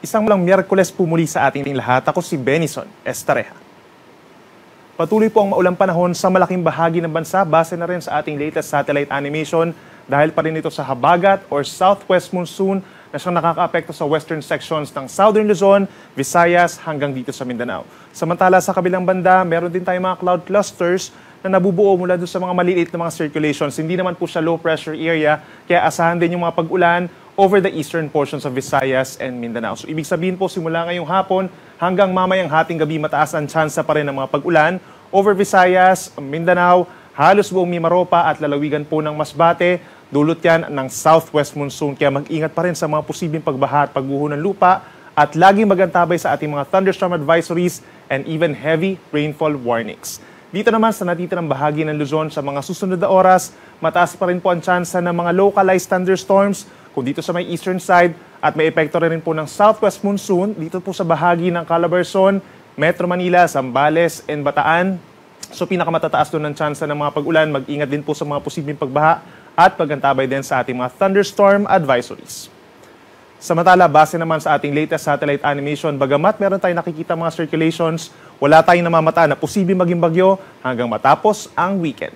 Isang malang Miyerkules po muli sa ating lahat. Ako si Benison Estareja. Patuloy po ang maulang panahon sa malaking bahagi ng bansa base na rin sa ating latest satellite animation dahil pa rin ito sa habagat or southwest monsoon na siyang nakakaapekto sa western sections ng Southern Luzon, Visayas hanggang dito sa Mindanao. Samantala sa kabilang banda, meron din tayong mga cloud clusters na nabubuo mula doon sa mga maliliit na mga circulations. Hindi naman po siya low pressure area, kaya asahan din yung mga pag-ulan over the eastern portions of Visayas and Mindanao. So ibig sabihin po simula ngayong hapon hanggang mamayang hating gabi mataas ang tsansa pa rin ng mga pag-ulan over Visayas, Mindanao, halos buong Mimaropa at lalawigan po ng Masbate. Dulot yan ng southwest monsoon kaya mag-ingat pa rin sa mga posibleng pagbaha at pagguho ng lupa at laging magantabay sa ating mga thunderstorm advisories and even heavy rainfall warnings. Dito naman sa natitirang bahagi ng Luzon sa mga susunod na oras, mataas pa rin po ang tsansa ng mga localized thunderstorms kung dito sa may eastern side at may epekto rin po ng southwest monsoon dito po sa bahagi ng Calabarzon, Metro Manila, Zambales, and Bataan. So pinakamatataas doon ng tsansa ng mga pag-ulan, mag-ingat din po sa mga posibleng pagbaha at pagantabay din sa ating mga thunderstorm advisories. Samantala, base naman sa ating latest satellite animation, bagamat meron tayong nakikita mga circulations, wala tayong namamata na posibleng maging bagyo hanggang matapos ang weekend.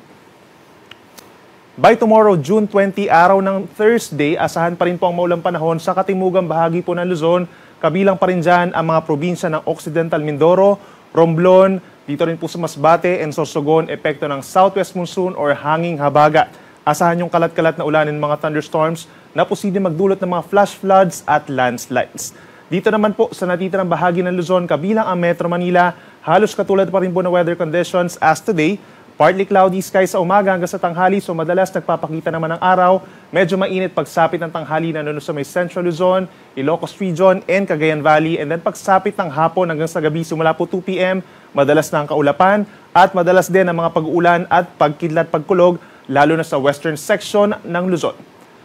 By tomorrow, June 20, araw ng Thursday, asahan pa rin po ang maulang panahon sa katimugang bahagi po ng Luzon. Kabilang pa rin dyan ang mga probinsya ng Occidental Mindoro, Romblon, dito rin po sa Masbate and Sorsogon, epekto ng southwest monsoon or hanging habagat. Asahan yung kalat-kalat na ulan ng mga thunderstorms na posibleng magdulot ng mga flash floods at landslides. Dito naman po sa natitirang bahagi ng Luzon, kabilang ang Metro Manila, halos katulad pa rin po ng weather conditions as today. Partly cloudy sky sa umaga hanggang sa tanghali, so madalas nagpapakita naman ng araw. Medyo mainit pagsapit ng tanghali na sa may Central Luzon, Ilocos Region, and Cagayan Valley. And then pagsapit ng hapon hanggang sa gabi, simula po 2 p.m., madalas na ang kaulapan at madalas din ang mga pag-uulan at pagkidlat pagkulog, lalo na sa western section ng Luzon.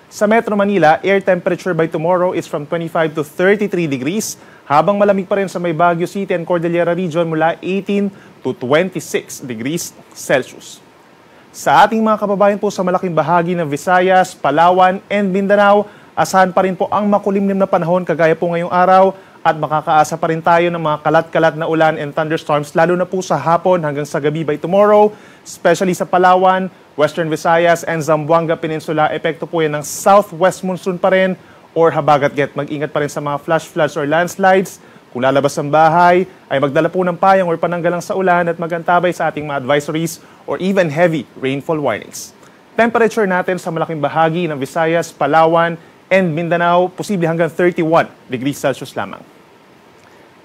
Sa Metro Manila, air temperature by tomorrow is from 25 to 33 degrees, habang malamig pa rin sa may Baguio City and Cordillera Region mula 18 to 26 degrees Celsius. Sa ating mga kababayan po sa malaking bahagi ng Visayas, Palawan, and Mindanao, asahan pa rin po ang makulimlim na panahon kagaya po ngayong araw at makakaasa pa rin tayo ng mga kalat-kalat na ulan and thunderstorms lalo na po sa hapon hanggang sa gabi by tomorrow, especially sa Palawan, Western Visayas, and Zamboanga Peninsula. Epekto po yan ng southwest monsoon pa rin or habagat-get. Mag-ingat pa rin sa mga flash floods or landslides. Kung lalabas ng bahay, ay magdala po ng payong or pananggalang sa ulan at magantabay sa ating mga advisories or even heavy rainfall warnings. Temperature natin sa malaking bahagi ng Visayas, Palawan, and Mindanao, posible hanggang 31 degrees Celsius lamang.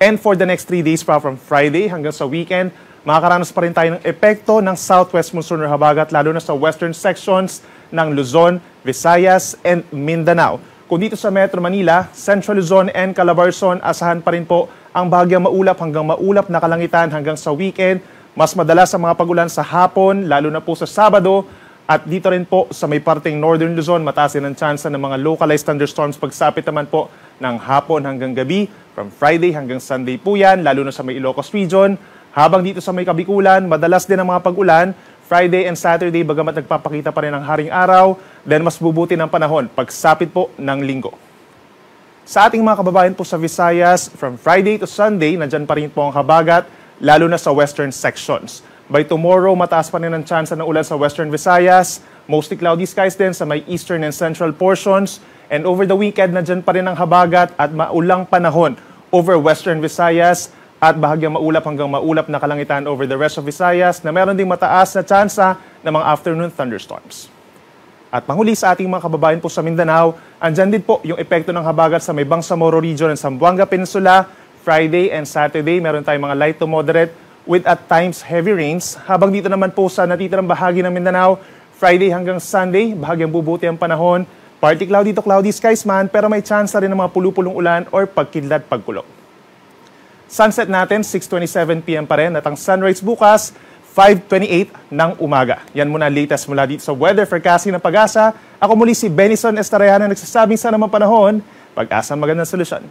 And for the next 3 days from Friday hanggang sa weekend, makakaranas pa rin tayo ng epekto ng southwest monsoon or habagat lalo na sa western sections ng Luzon, Visayas, and Mindanao. Kung dito sa Metro Manila, Central Luzon, and Calabarzon, asahan pa rin po ang bahagyang maulap hanggang maulap na kalangitan hanggang sa weekend. Mas madalas ang mga pagulan sa hapon, lalo na po sa Sabado. At dito rin po sa may parteng Northern Luzon, mataas din ang tsansa ng mga localized thunderstorms pagsapit naman po ng hapon hanggang gabi. From Friday hanggang Sunday po yan, lalo na sa may Ilocos Region. Habang dito sa may Kabikulan, madalas din ang mga pagulan. Friday and Saturday, bagamat nagpapakita pa rin ang haring araw, then mas bubuti ng panahon pagsapit po ng linggo. Sa ating mga kababayan po sa Visayas, from Friday to Sunday, nandyan pa rin po ang habagat, lalo na sa western sections. By tomorrow, mataas pa rin ang tsansa ng ulan sa western Visayas, mostly cloudy skies din sa may eastern and central portions, and over the weekend, nandyan pa rin ang habagat at maulang panahon over western Visayas, at bahagyang maulap hanggang maulap na kalangitan over the rest of Visayas na meron ding mataas na tsansa ng mga afternoon thunderstorms. At panghuli sa ating mga kababayan po sa Mindanao, andyan din po yung epekto ng habagat sa may Bangsamoro Region and Zamboanga Peninsula. Friday and Saturday, meron tayong mga light to moderate with at times heavy rains. Habang dito naman po sa natitirang bahagi ng Mindanao, Friday hanggang Sunday, bahagyang bubuti ang panahon. Partly cloudy to cloudy skies man, pero may tsansa rin ng mga pulupulong ulan or pagkidlat pagkulog. Sunset natin, 6:27 p.m. pa rin at ang sunrise bukas, 5:28 ng umaga. Yan muna latest mula dito sa Weather Forecasting ng Pag-asa. Ako muli si Benison Estareja na nagsasabing sana naman panahon, pag-asa magandang solusyon.